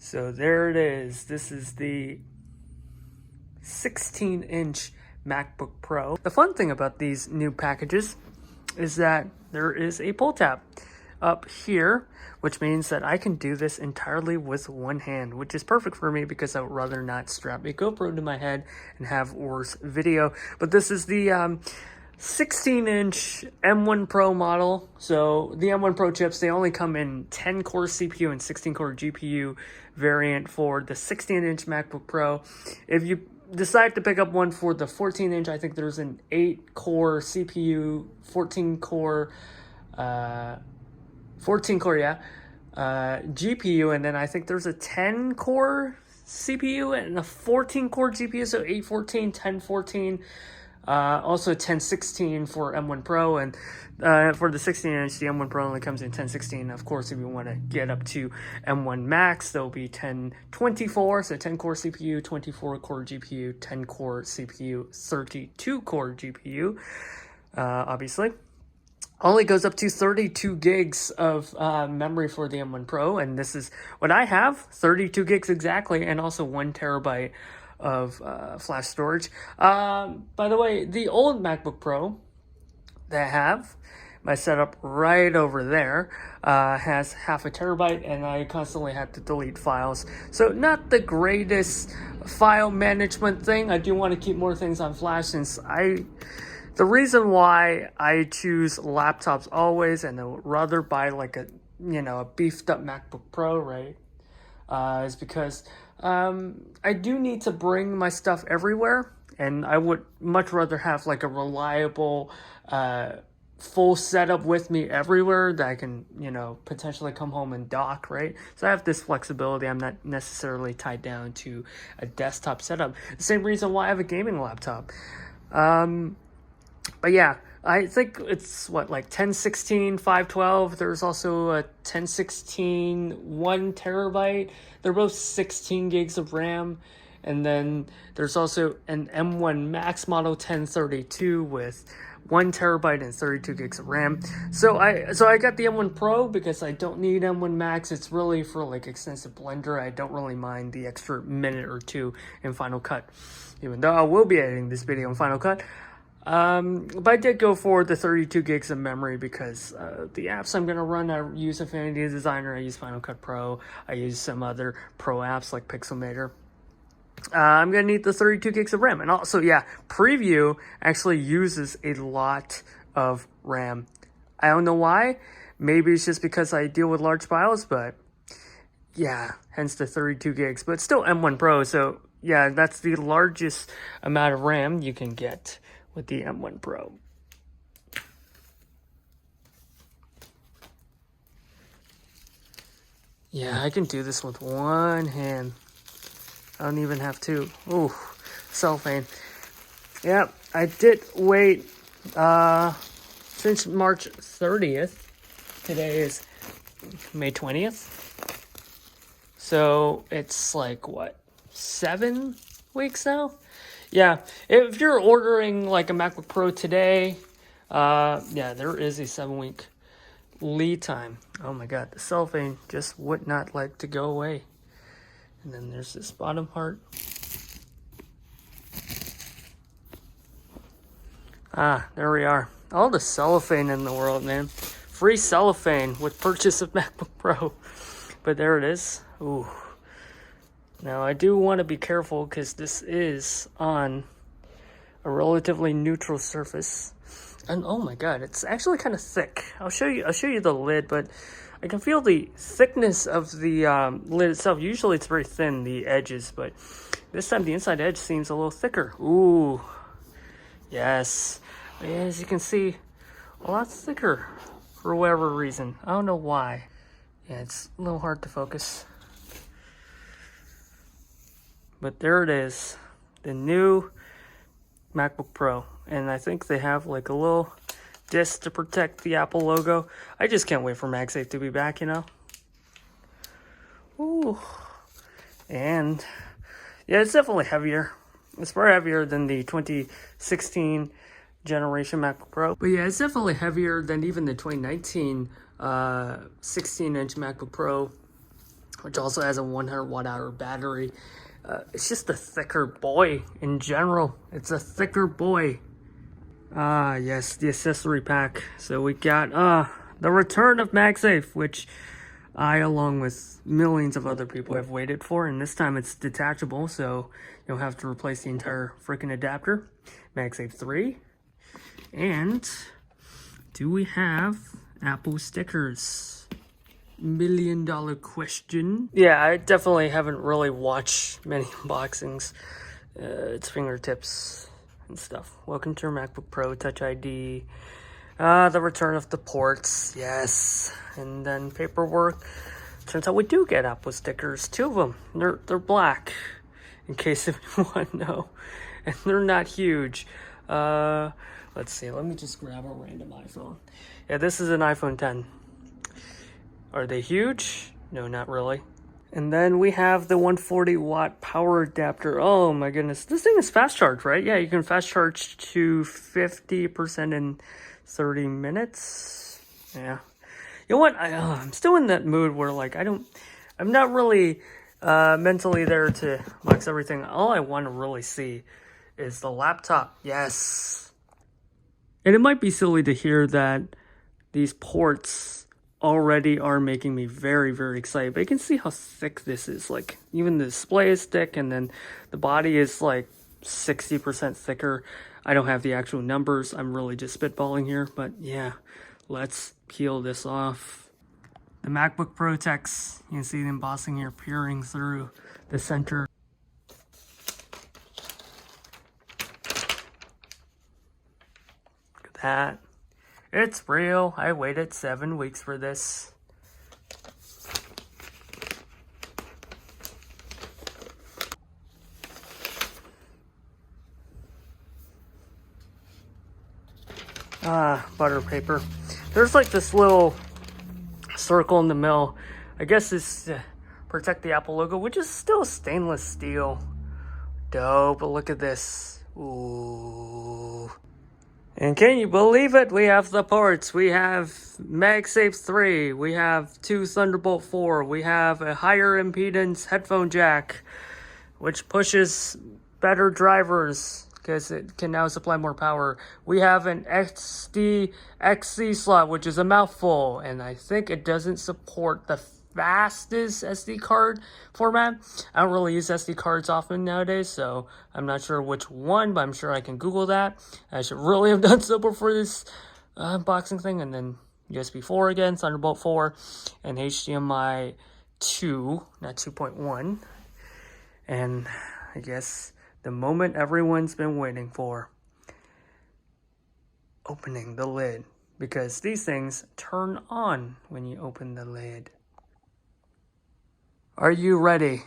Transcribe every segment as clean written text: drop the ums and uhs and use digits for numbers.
So there it is. This is the 16-inch MacBook Pro. The fun thing about these new packages is that there is a pull tab up here, which means that I can do this entirely with one hand, which is perfect for me because I would rather not strap a GoPro to my head and have worse video. But this is the 16-inch M1 Pro model. So the M1 Pro chips, they only come in 10-core CPU and 16-core GPU variant for the 16-inch MacBook Pro. If you decide to pick up one for the 14-inch, I think there's an 8-core CPU, 14-core GPU, and then I think there's a 10-core CPU and a 14-core GPU, so 814, 1014. Also 1016 for M1 Pro, and for the 16-inch, the M1 Pro only comes in 1016. Of course, if you want to get up to M1 Max, there'll be 1024, so 10-core CPU, 24-core GPU, 10-core CPU, 32-core GPU, obviously. Only goes up to 32 gigs of memory for the M1 Pro, and this is what I have, 32 gigs exactly, and also 1 terabyte of flash storage. By the way, the old MacBook Pro that I have, my setup right over there, has 0.5 terabyte, and I constantly have to delete files. So not the greatest file management thing. I do want to keep more things on flash, since the reason why I choose laptops always and I would rather buy like a beefed up MacBook Pro, right, is because I do need to bring my stuff everywhere, and I would much rather have like a reliable full setup with me everywhere that I can, potentially come home and dock, right? So I have this flexibility. I'm not necessarily tied down to a desktop setup. The same reason why I have a gaming laptop. But yeah, I think it's like 1016, 512. There's also a 1016, 1 terabyte. They're both 16 gigs of RAM. And then there's also an M1 Max model 1032 with 1 terabyte and 32 gigs of RAM. So I got the M1 Pro because I don't need M1 Max. It's really for like extensive Blender. I don't really mind the extra minute or two in Final Cut, even though I will be editing this video in Final Cut. But I did go for the 32 gigs of memory because the apps I'm going to run, I use Affinity Designer, I use Final Cut Pro, I use some other pro apps like Pixelmator. I'm going to need the 32 gigs of RAM. And also, yeah, Preview actually uses a lot of RAM. I don't know why. Maybe it's just because I deal with large files, but yeah, hence the 32 gigs. But it's still M1 Pro, so yeah, that's the largest amount of RAM you can get with the M1 Pro. Yeah, I can do this with one hand. I don't even have two. Ooh, cellophane. Yeah, I did wait since March 30th. Today is May 20th. So it's like, what, 7 weeks now? Yeah, if you're ordering like a MacBook Pro today, yeah, there is a 7-week lead time. Oh my god, the cellophane just would not like to go away. And then there's this bottom part. Ah, there we are. All the cellophane in the world, man. Free cellophane with purchase of MacBook Pro. But there it is. Ooh. Now, I do want to be careful because this is on a relatively neutral surface. And oh my god, it's actually kind of thick. I'll show you the lid, but I can feel the thickness of the lid itself. Usually it's very thin, the edges, but this time the inside edge seems a little thicker. Ooh. Yes. As you can see, a lot thicker for whatever reason. I don't know why. Yeah, it's a little hard to focus. But there it is, the new MacBook Pro. And I think they have like a little disc to protect the Apple logo. I just can't wait for Magsafe to be back, Ooh. And yeah, it's definitely heavier. It's far heavier than the 2016 generation MacBook Pro. But yeah, it's definitely heavier than even the 2019 16-inch MacBook Pro. which also has a 100 watt hour battery. It's just a thicker boy in general. It's a thicker boy. Yes, the accessory pack. So we got the return of Magsafe, which I, along with millions of other people, have waited for, and this time it's detachable, so you don't have to replace the entire freaking adapter. Magsafe 3. And do we have Apple stickers? $1 million question. Yeah, I definitely haven't really watched many unboxings. It's fingertips and stuff. Welcome to your MacBook Pro, Touch ID. The return of the ports, yes. And then paperwork. Turns out we do get Apple stickers, 2 of them. They're black, in case if you want to know. And they're not huge. Let's see, let me just grab a random iPhone. Yeah, this is an iPhone 10. Are they huge? No, not really. And then we have the 140 watt power adapter. Oh my goodness, this thing is fast charge, right? Yeah, you can fast charge to 50% in 30 minutes. Yeah. You know what? I'm still in that mood where, like, I'm not really mentally there to box everything. All I want to really see is the laptop. Yes. And it might be silly to hear that these ports already are making me very, very excited. But you can see how thick this is. Like, even the display is thick, and then the body is like 60% thicker. I don't have the actual numbers. I'm really just spitballing here. But yeah, let's peel this off. The MacBook Pro text, you can see the embossing here peering through the center. Look at that. It's real. I waited 7 weeks for this. Butter paper. There's like this little circle in the middle. I guess it's to protect the Apple logo, which is still stainless steel. Dope, but look at this. Ooh. And can you believe it? We have the ports. We have Magsafe 3. We have 2 Thunderbolt 4. We have a higher impedance headphone jack, which pushes better drivers because it can now supply more power. We have an XC slot, which is a mouthful, and I think it doesn't support the fastest SD card format. I don't really use SD cards often nowadays, so I'm not sure which one, but I'm sure I can Google that. I should really have done so before this unboxing thing. And then USB 4 again, Thunderbolt 4, and HDMI 2, not 2.1. And I guess the moment everyone's been waiting for. Opening the lid. Because these things turn on when you open the lid. Are you ready?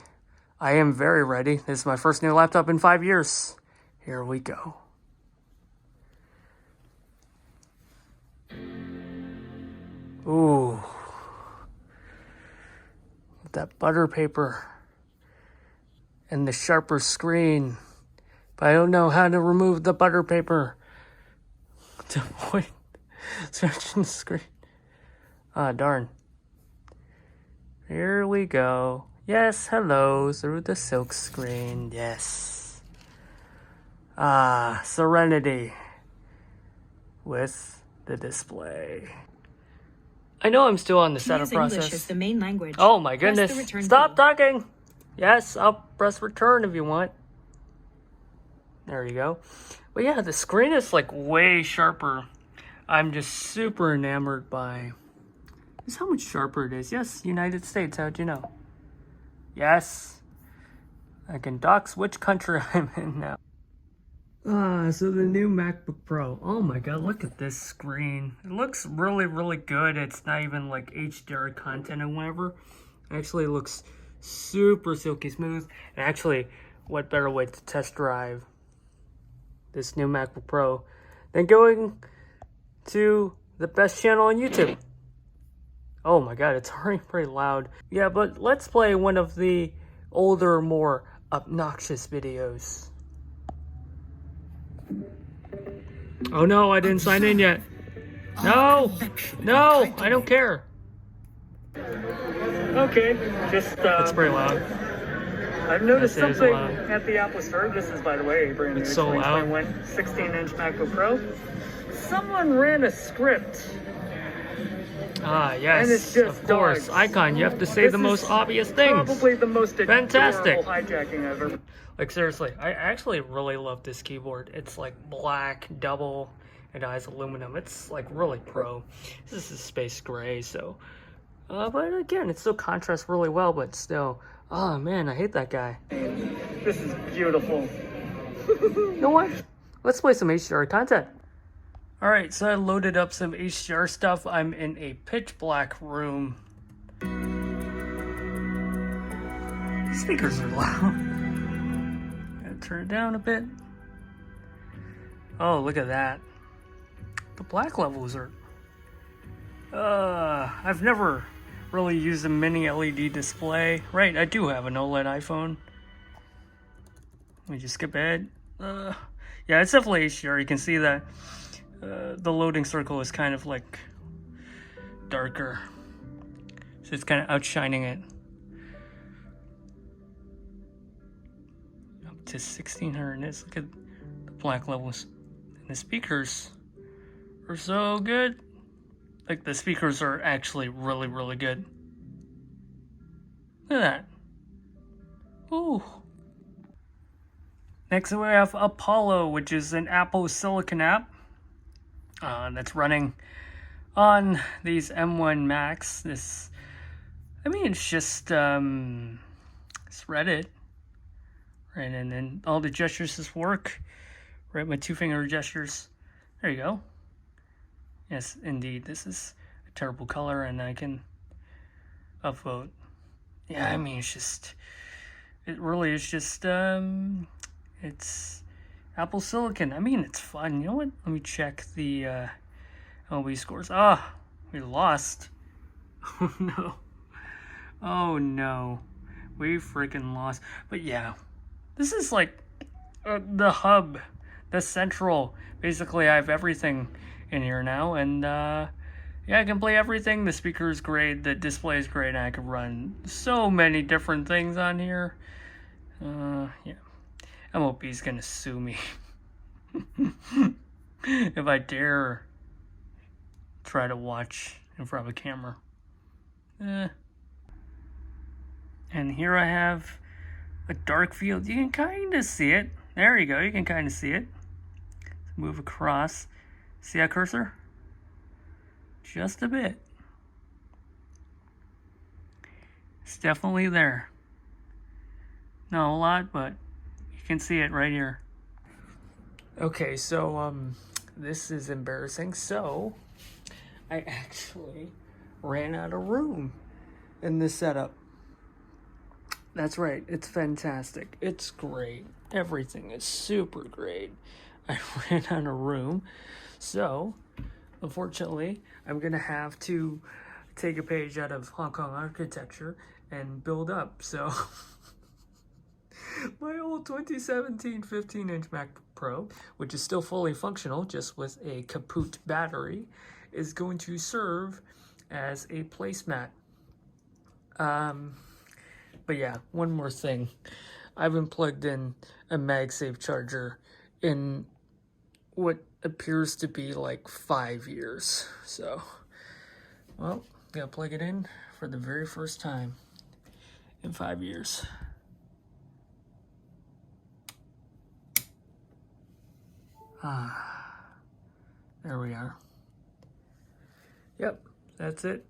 I am very ready. This is my first new laptop in 5 years. Here we go. Ooh. That butter paper. And the sharper screen. But I don't know how to remove the butter paper to avoid scratching the screen. Ah, darn. Here we go. Yes, hello, through the silk screen. Yes. Ah, Serenity with the display. I know I'm still on the setup process. English is the main language. Oh my goodness. Stop talking. Yes, I'll press return if you want. There you go. But yeah, the screen is like way sharper. I'm just super enamored by just how much sharper it is. Yes, United States, how'd you know? Yes. I can dox which country I'm in now. So the new MacBook Pro. Oh my god, look at this screen. It looks really, really good. It's not even like HDR content and whatever. It actually looks super silky smooth. And actually, what better way to test drive this new MacBook Pro than going to the best channel on YouTube. Oh my god, it's already pretty loud. Yeah, but let's play one of the older, more obnoxious videos. Oh no, I didn't sign in yet. No! No! I don't care. Okay, just It's pretty loud. I've noticed Yes, it is something loud. at the Apple Store. This is, by the way, a brand new It's so loud. 2021 16-inch MacBook Pro. Someone ran a script. Ah, yes, And it's just of course. dogs. Icon, you have to say the most obvious things. Probably the most Fantastic. adorable hijacking I've ever. Like, seriously, I actually really love this keyboard. It's like black, double, it has aluminum. It's like really pro. This is space gray, so. But again, it still contrasts really well, but still. Oh man, I hate that guy. This is beautiful. You know what? Let's play some HDR content. Alright, so I loaded up some HDR stuff. I'm in a pitch black room. These speakers are loud. Gotta turn it down a bit. Oh, look at that. The black levels are... I've never really used a mini LED display. Right, I do have an OLED iPhone. Let me just skip ahead. Yeah, it's definitely HDR. You can see that the loading circle is kind of like darker. So it's kind of outshining it. Up to 1600 nits. Look at the black levels. And the speakers are so good. Like, the speakers are actually really, really good. Look at that. Ooh. Next we have Apollo, which is an Apple Silicon app that's running on these M1 Macs. This, I mean, it's just it's Reddit, right? And then all the gestures just work, right? My 2-finger gestures. There you go. Yes, indeed. This is a terrible color, and I can upvote. Yeah, I mean, it's just, it really is just, it's Apple Silicon. I mean, it's fun. You know what? Let me check the LB scores. Ah, we lost. Oh, no. Oh, no. We freaking lost. But yeah, this is like the hub, the central. Basically, I have everything in here now, and yeah, I can play everything. The speaker is great, the display is great, and I can run so many different things on here. Yeah, MOP's gonna sue me if I dare try to watch in front of a camera. And here I have a dark field. You can kind of see it. There you go, you can kind of see it. Move across. See that cursor? Just a bit. It's definitely there. Not a lot, but you can see it right here. Okay, so this is embarrassing. So I actually ran out of room in this setup. That's right, it's fantastic. It's great. Everything is super great. I ran out of room. So, unfortunately, I'm going to have to take a page out of Hong Kong architecture and build up. So, my old 2017 15-inch MacBook Pro, which is still fully functional, just with a kaput battery, is going to serve as a placemat. But yeah, one more thing. I've been plugged in a Magsafe Charger in what appears to be like 5 years. So, well, gotta plug it in for the very first time in 5 years. There we are. Yep, that's it.